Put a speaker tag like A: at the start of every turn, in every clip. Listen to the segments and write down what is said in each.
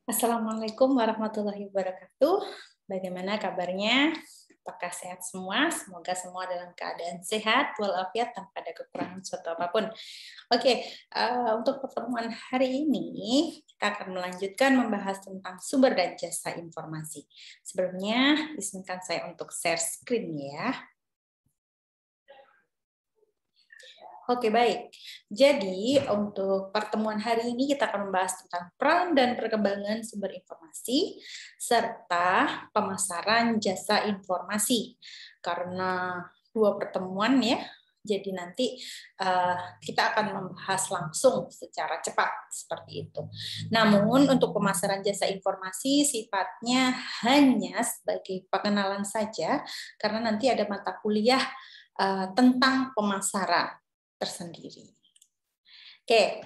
A: Assalamualaikum warahmatullahi wabarakatuh. Bagaimana kabarnya? Apakah sehat semua? Semoga semua dalam keadaan sehat, walafiat, tanpa ada kekurangan suatu apapun. Oke, untuk pertemuan hari ini, kita akan melanjutkan membahas tentang sumber dan jasa informasi. Sebelumnya, izinkan saya untuk share screen ya. Oke, baik. Jadi, untuk pertemuan hari ini kita akan membahas tentang peran dan perkembangan sumber informasi, serta pemasaran jasa informasi. Karena dua pertemuan ya, jadi nanti kita akan membahas langsung secara cepat, seperti itu. Namun, untuk pemasaran jasa informasi sifatnya hanya sebagai pengenalan saja, karena nanti ada mata kuliah tentang pemasaran tersendiri. Oke,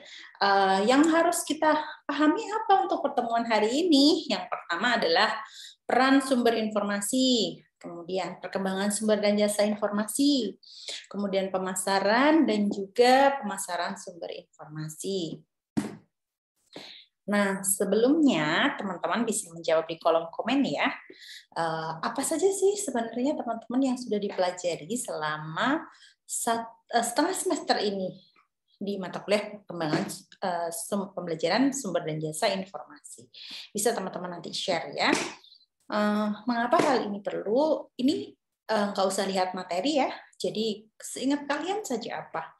A: yang harus kita pahami apa untuk pertemuan hari ini? Yang pertama adalah peran sumber informasi, kemudian perkembangan sumber dan jasa informasi, kemudian pemasaran dan juga pemasaran sumber informasi. Nah, sebelumnya teman-teman bisa menjawab di kolom komen ya. Apa saja sih sebenarnya teman-teman yang sudah dipelajari selama setengah semester ini di mata kuliah perkembangan pembelajaran sumber dan jasa informasi. Bisa teman-teman nanti share ya. Mengapa hal ini perlu? Ini nggak usah lihat materi ya. Jadi seingat kalian saja apa.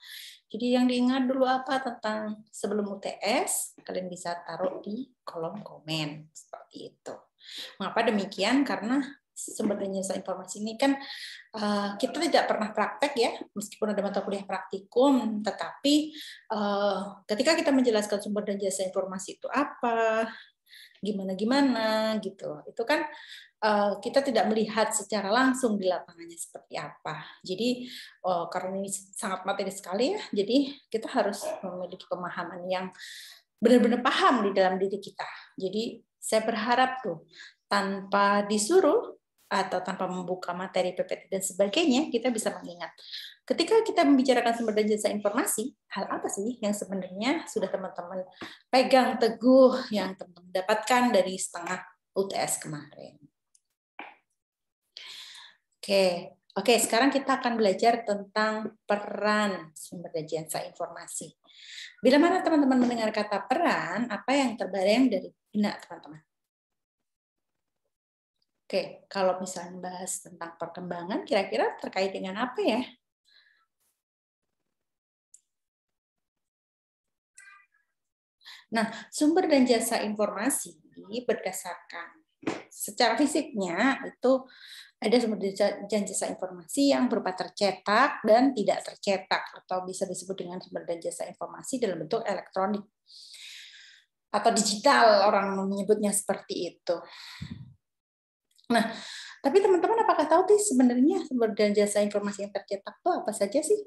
A: Jadi yang diingat dulu apa tentang sebelum UTS, kalian bisa taruh di kolom komen seperti itu. Mengapa demikian? Karena sumber dan jasa informasi ini kan kita tidak pernah praktek ya, meskipun ada mata kuliah praktikum, tetapi ketika kita menjelaskan sumber dan jasa informasi itu apa, gimana gitu, itu kan kita tidak melihat secara langsung di lapangannya seperti apa. Jadi karena ini sangat materi sekali ya, jadi kita harus memiliki pemahaman yang benar-benar paham di dalam diri kita. Jadi saya berharap tuh tanpa disuruh atau tanpa membuka materi PPT dan sebagainya, kita bisa mengingat. Ketika kita membicarakan sumber dan jasa informasi, hal apa sih yang sebenarnya sudah teman-teman pegang teguh, yang teman-teman dapatkan dari setengah UTS kemarin? Oke, sekarang kita akan belajar tentang peran sumber dan jasa informasi. Bila mana teman-teman mendengar kata peran, apa yang terbayang dari benak teman-teman? Oke, kalau misalnya bahas tentang perkembangan, kira-kira terkait dengan apa ya? Nah, sumber dan jasa informasi berdasarkan secara fisiknya itu ada sumber dan jasa informasi yang berupa tercetak dan tidak tercetak, atau bisa disebut dengan sumber dan jasa informasi dalam bentuk elektronik atau digital, orang menyebutnya seperti itu. Nah, tapi teman-teman apakah tahu sih sebenarnya sumber dan jasa informasi yang tercetak itu apa saja sih?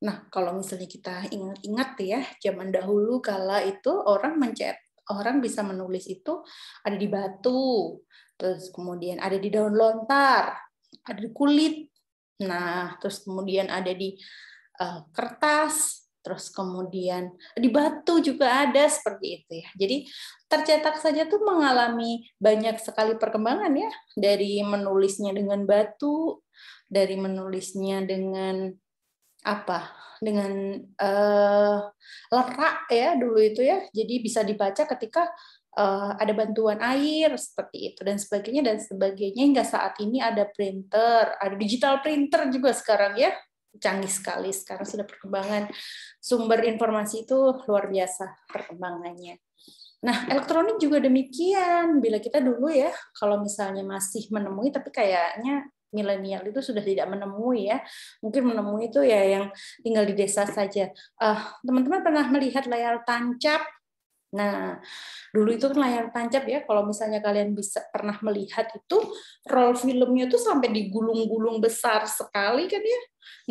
A: Nah, kalau misalnya kita ingat-ingat ya, zaman dahulu kala itu orang bisa menulis itu ada di batu, terus kemudian ada di daun lontar, ada di kulit, nah terus kemudian ada di kertas, terus kemudian di batu juga ada seperti itu ya. Jadi tercetak saja tuh mengalami banyak sekali perkembangan ya, dari menulisnya dengan batu, dari menulisnya dengan dengan lerak ya dulu itu ya, jadi bisa dibaca ketika ada bantuan air seperti itu dan sebagainya hingga saat ini ada printer, ada digital printer juga sekarang ya, canggih sekali sekarang, sudah perkembangan sumber informasi itu luar biasa perkembangannya. Nah, elektronik juga demikian. Bila kita dulu ya, kalau misalnya masih menemui, tapi kayaknya milenial itu sudah tidak menemui ya. Mungkin menemui itu ya yang tinggal di desa saja. Teman-teman pernah melihat layar tancap? Nah, dulu itu kan layar tancap ya, kalau misalnya kalian bisa pernah melihat itu, roll filmnya tuh sampai digulung-gulung besar sekali kan ya.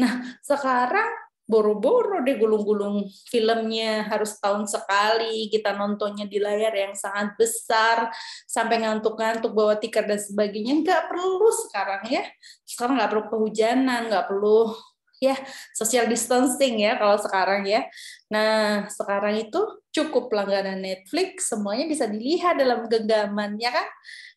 A: Nah, sekarang boro-boro deh gulung-gulung filmnya, harus tahun sekali kita nontonnya di layar yang sangat besar, sampai ngantuk-ngantuk bawa tikar dan sebagainya. Nggak perlu sekarang ya. Sekarang nggak perlu kehujanan, nggak perlu ya social distancing ya kalau sekarang ya. Nah, sekarang itu cukup langganan Netflix, semuanya bisa dilihat dalam genggaman, ya kan?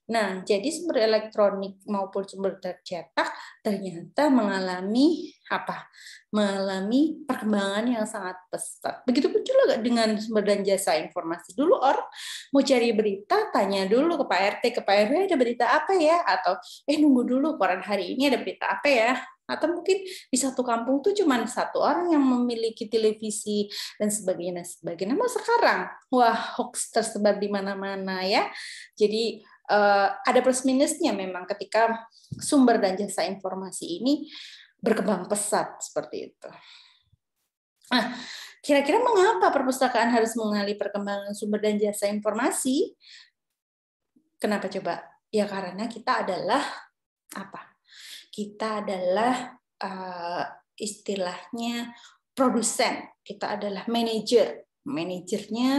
A: Nah, jadi sumber elektronik maupun sumber tercetak ternyata mengalami apa? Mengalami perkembangan yang sangat pesat. Begitupun juga dengan sumber dan jasa informasi. Dulu orang mau cari berita, tanya dulu ke Pak RT, ke Pak RW ada berita apa ya? Atau nunggu dulu koran hari ini ada berita apa ya? Atau mungkin di satu kampung tuh cuma satu orang yang memiliki televisi dan sebagainya. Namun sekarang, wah, hoax tersebar di mana-mana ya. Jadi ada plus minusnya memang ketika sumber dan jasa informasi ini berkembang pesat seperti itu. Nah, kira-kira mengapa perpustakaan harus mengenali perkembangan sumber dan jasa informasi? Kenapa coba? Ya karena kita adalah apa? Kita adalah istilahnya produsen, kita adalah manajernya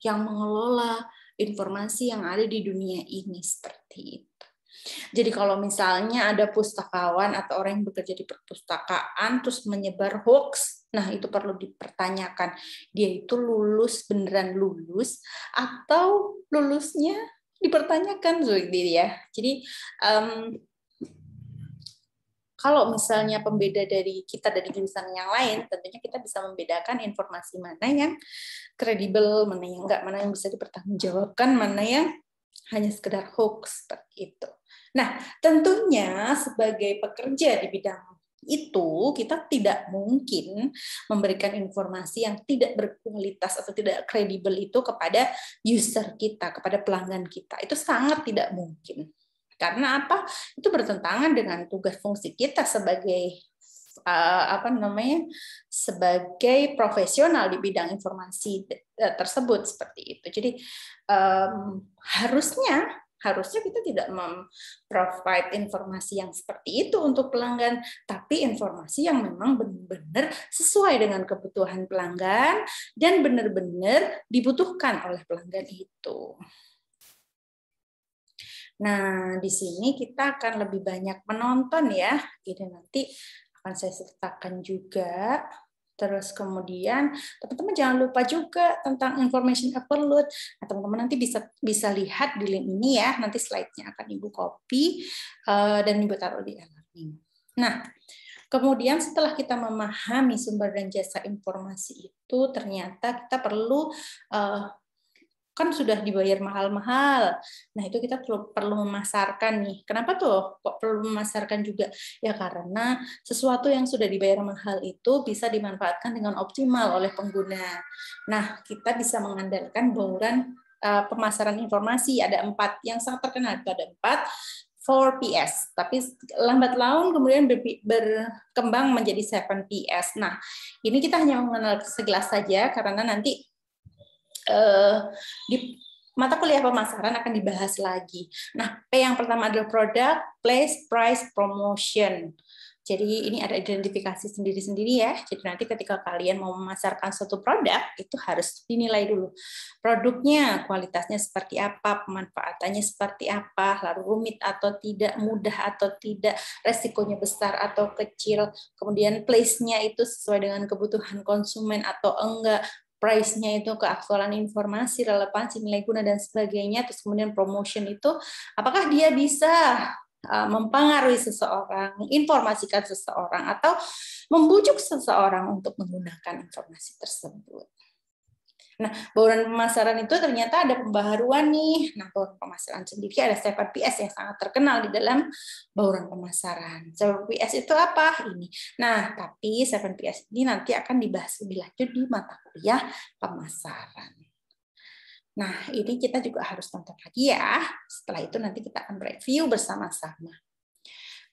A: yang mengelola informasi yang ada di dunia ini seperti itu. Jadi kalau misalnya ada pustakawan atau orang yang bekerja di perpustakaan terus menyebar hoax, nah itu perlu dipertanyakan. Dia itu beneran lulus atau lulusnya dipertanyakan ya. Jadi kalau misalnya pembeda dari kita dari jurusan yang lain, tentunya kita bisa membedakan informasi mana yang kredibel, mana yang enggak, mana yang bisa dipertanggungjawabkan, mana yang hanya sekedar hoax seperti itu. Nah, tentunya sebagai pekerja di bidang itu, kita tidak mungkin memberikan informasi yang tidak berkualitas atau tidak kredibel itu kepada user kita, kepada pelanggan kita. Itu sangat tidak mungkin. Karena apa? Itu bertentangan dengan tugas fungsi kita sebagai sebagai profesional di bidang informasi tersebut seperti itu. Jadi harusnya kita tidak memprovide informasi yang seperti itu untuk pelanggan, tapi informasi yang memang benar-benar sesuai dengan kebutuhan pelanggan dan benar-benar dibutuhkan oleh pelanggan itu. Nah, di sini kita akan lebih banyak menonton ya. Ini nanti akan saya sertakan juga. Terus kemudian teman-teman jangan lupa juga tentang information overload. Nah, teman-teman nanti bisa lihat di link ini ya. Nanti slide-nya akan Ibu copy dan Ibu taruh di e-learning. Nah, kemudian setelah kita memahami sumber dan jasa informasi itu, ternyata kita perlu kan sudah dibayar mahal-mahal. Nah, itu kita perlu memasarkan nih. Kenapa tuh kok perlu memasarkan juga? Ya karena sesuatu yang sudah dibayar mahal itu bisa dimanfaatkan dengan optimal oleh pengguna. Nah, kita bisa mengandalkan bauran pemasaran informasi. Ada 4 yang sangat terkenal. Itu ada 4. 4PS, tapi lambat laun kemudian berkembang menjadi 7PS. Nah, ini kita hanya mengenal segelas saja karena nanti di mata kuliah pemasaran akan dibahas lagi. Nah, P yang pertama adalah product, place, price, promotion. Jadi ini ada identifikasi sendiri-sendiri ya. Jadi nanti ketika kalian mau memasarkan suatu produk, itu harus dinilai dulu. Produknya, kualitasnya seperti apa, pemanfaatannya seperti apa, lalu rumit atau tidak, mudah atau tidak, resikonya besar atau kecil, kemudian place-nya itu sesuai dengan kebutuhan konsumen atau enggak, price-nya itu keaktualan informasi, relevansi, nilai guna, dan sebagainya. Terus kemudian promotion itu, apakah dia bisa mempengaruhi seseorang, menginformasikan seseorang, atau membujuk seseorang untuk menggunakan informasi tersebut. Nah, bauran pemasaran itu ternyata ada pembaharuan nih. Nah, bauran pemasaran sendiri ada 7PS yang sangat terkenal di dalam bauran pemasaran. 7PS itu apa? Ini. Nah, tapi 7PS ini nanti akan dibahas lebih lanjut di mata kuliah pemasaran. Nah, ini kita juga harus tonton lagi ya. Setelah itu nanti kita akan review bersama-sama.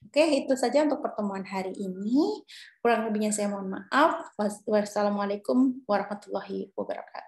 A: Oke, itu saja untuk pertemuan hari ini. Kurang lebihnya saya mohon maaf. Wassalamualaikum warahmatullahi wabarakatuh.